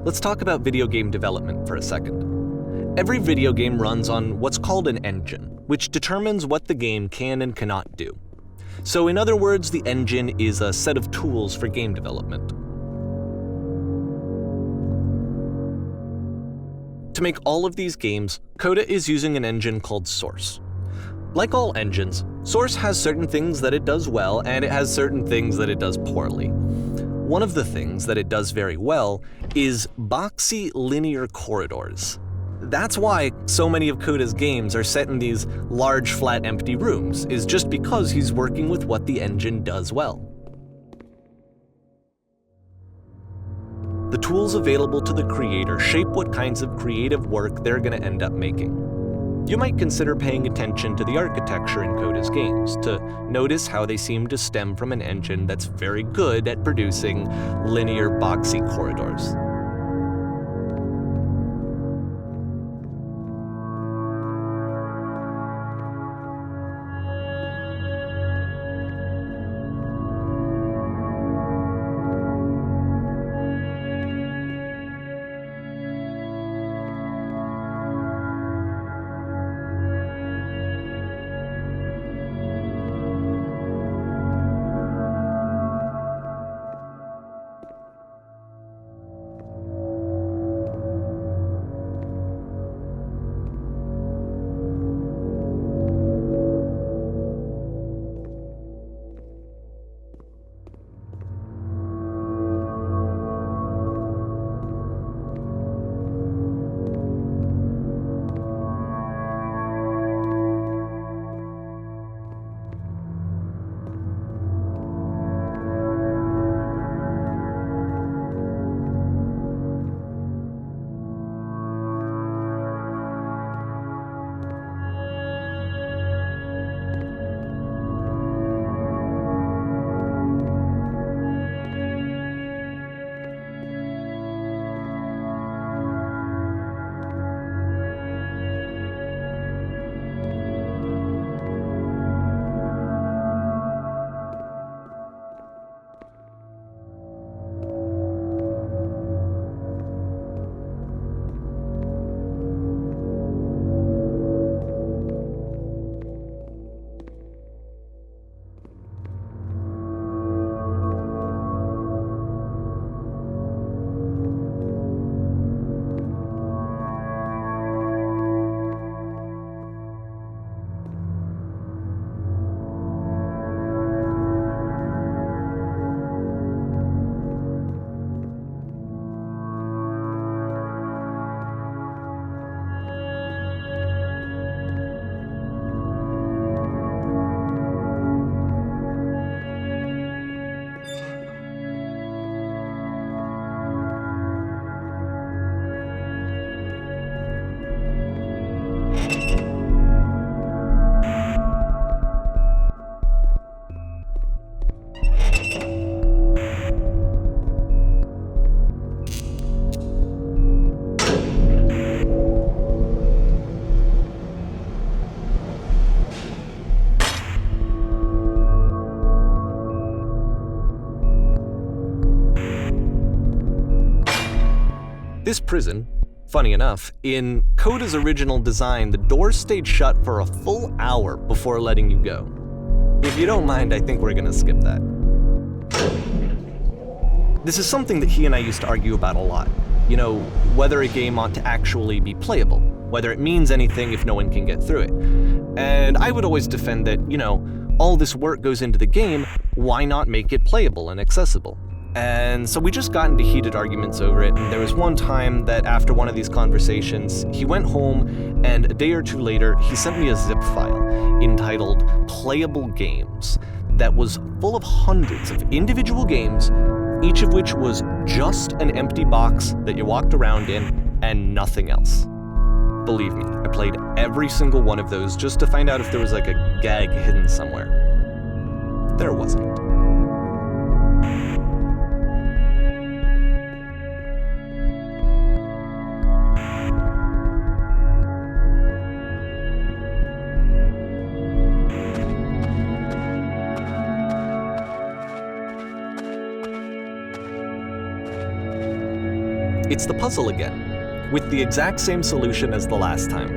Let's talk about video game development for a second. Every video game runs on what's called an engine, which determines what the game can and cannot do. So in other words, the engine is a set of tools for game development. To make all of these games, Coda is using an engine called Source. Like all engines, Source has certain things that it does well, and it has certain things that it does poorly. One of the things that it does very well is boxy linear corridors. That's why so many of Coda's games are set in these large, flat, empty rooms, is just because he's working with what the engine does well. The tools available to the creator shape what kinds of creative work they're going to end up making. You might consider paying attention to the architecture in Coda's games to notice how they seem to stem from an engine that's very good at producing linear, boxy corridors. This prison, funny enough, in Coda's original design, the doors stayed shut for a full hour before letting you go. If you don't mind, I think we're gonna skip that. This is something that he and I used to argue about a lot. You know, whether a game ought to actually be playable, whether it means anything if no one can get through it. And I would always defend that, you know, all this work goes into the game, why not make it playable and accessible? And so we just got into heated arguments over it, and there was one time that after one of these conversations, he went home, and a day or two later, he sent me a zip file entitled Playable Games that was full of hundreds of individual games, each of which was just an empty box that you walked around in and nothing else. Believe me, I played every single one of those just to find out if there was like a gag hidden somewhere. There wasn't. It's the puzzle again, with the exact same solution as the last time.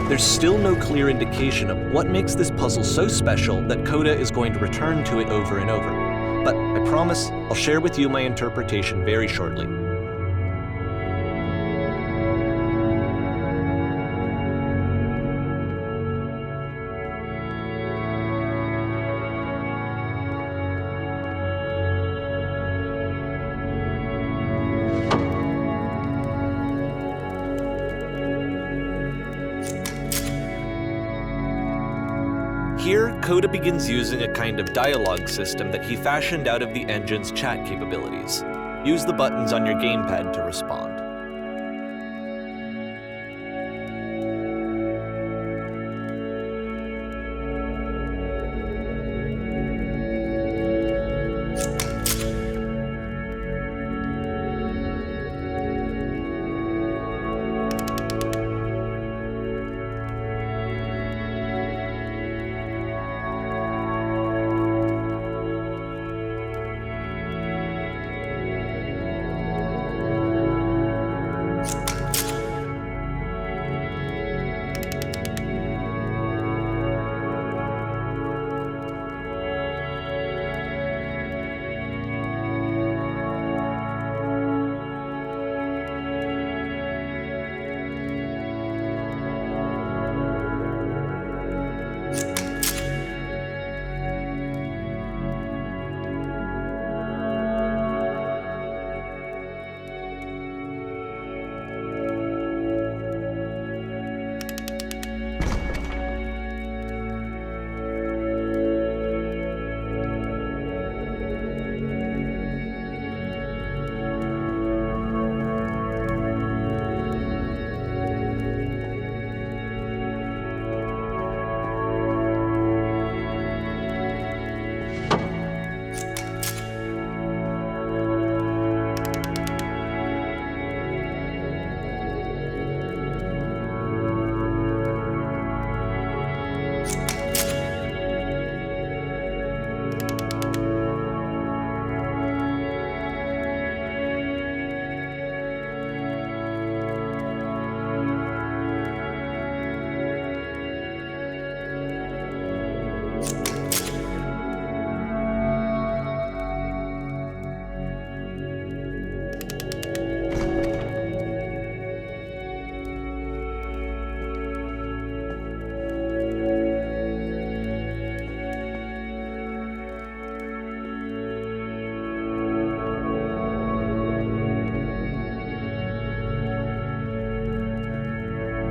There's still no clear indication of what makes this puzzle so special that Coda is going to return to it over and over. But I promise I'll share with you my interpretation very shortly. Here, Coda begins using a kind of dialogue system that he fashioned out of the engine's chat capabilities. Use the buttons on your gamepad to respond.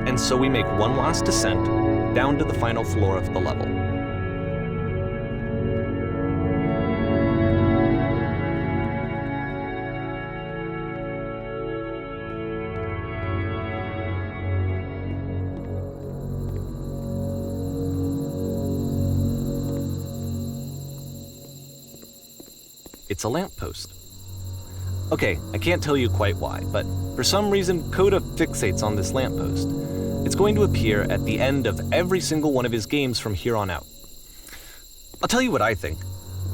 And so we make one last descent down to the final floor of the level. It's a lamppost. Okay, I can't tell you quite why, but for some reason Coda fixates on this lamppost. It's going to appear at the end of every single one of his games from here on out. I'll tell you what I think.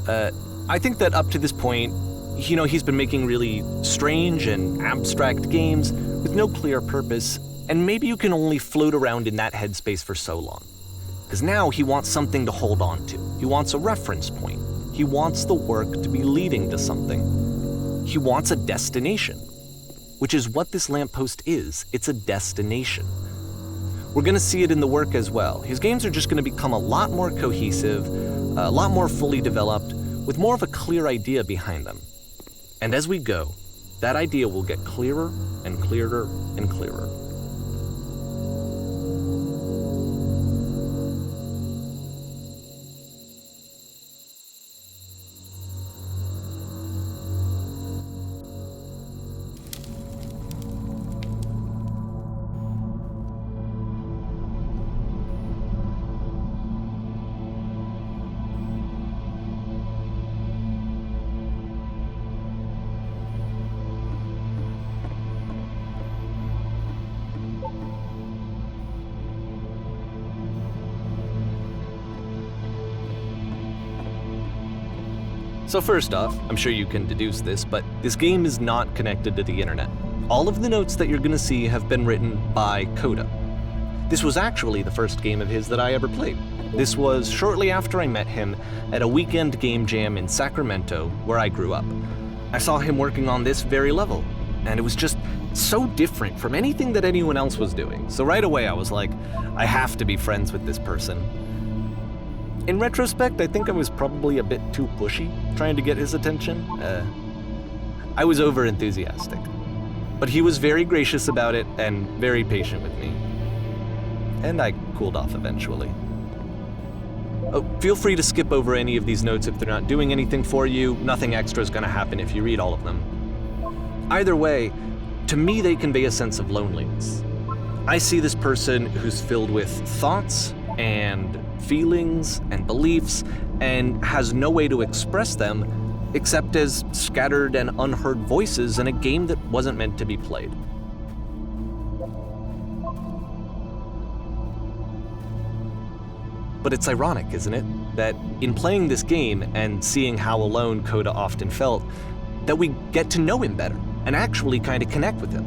I think that up to this point, he's been making really strange and abstract games with no clear purpose, and maybe you can only float around in that headspace for so long. Because now he wants something to hold on to. He wants a reference point. He wants the work to be leading to something. He wants a destination, which is what this lamppost is. It's a destination. We're going to see it in the work as well. His games are just going to become a lot more cohesive, a lot more fully developed, with more of a clear idea behind them. And as we go, that idea will get clearer and clearer and clearer. So first off, I'm sure you can deduce this, but this game is not connected to the internet. All of the notes that you're gonna see have been written by Coda. This was actually the first game of his that I ever played. This was shortly after I met him at a weekend game jam in Sacramento, where I grew up. I saw him working on this very level, and it was just so different from anything that anyone else was doing. So right away I was like, I have to be friends with this person. In retrospect, I think I was probably a bit too pushy, trying to get his attention. I was over-enthusiastic. But he was very gracious about it and very patient with me. And I cooled off eventually. Oh, feel free to skip over any of these notes if they're not doing anything for you. Nothing extra is going to happen if you read all of them. Either way, to me they convey a sense of loneliness. I see this person who's filled with thoughts and feelings and beliefs and has no way to express them except as scattered and unheard voices in a game that wasn't meant to be played. But it's ironic, isn't it, that in playing this game and seeing how alone Coda often felt, that we get to know him better and actually kind of connect with him.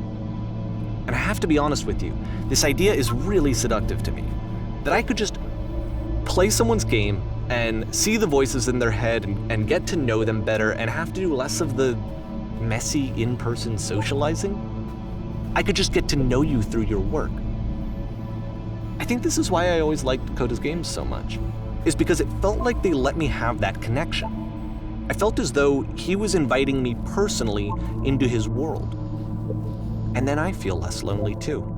And I have to be honest with you, this idea is really seductive to me, that I could just play someone's game and see the voices in their head and get to know them better and have to do less of the messy in-person socializing. I could just get to know you through your work. I think this is why I always liked Coda's games so much, is because it felt like they let me have that connection. I felt as though he was inviting me personally into his world. And then I feel less lonely too.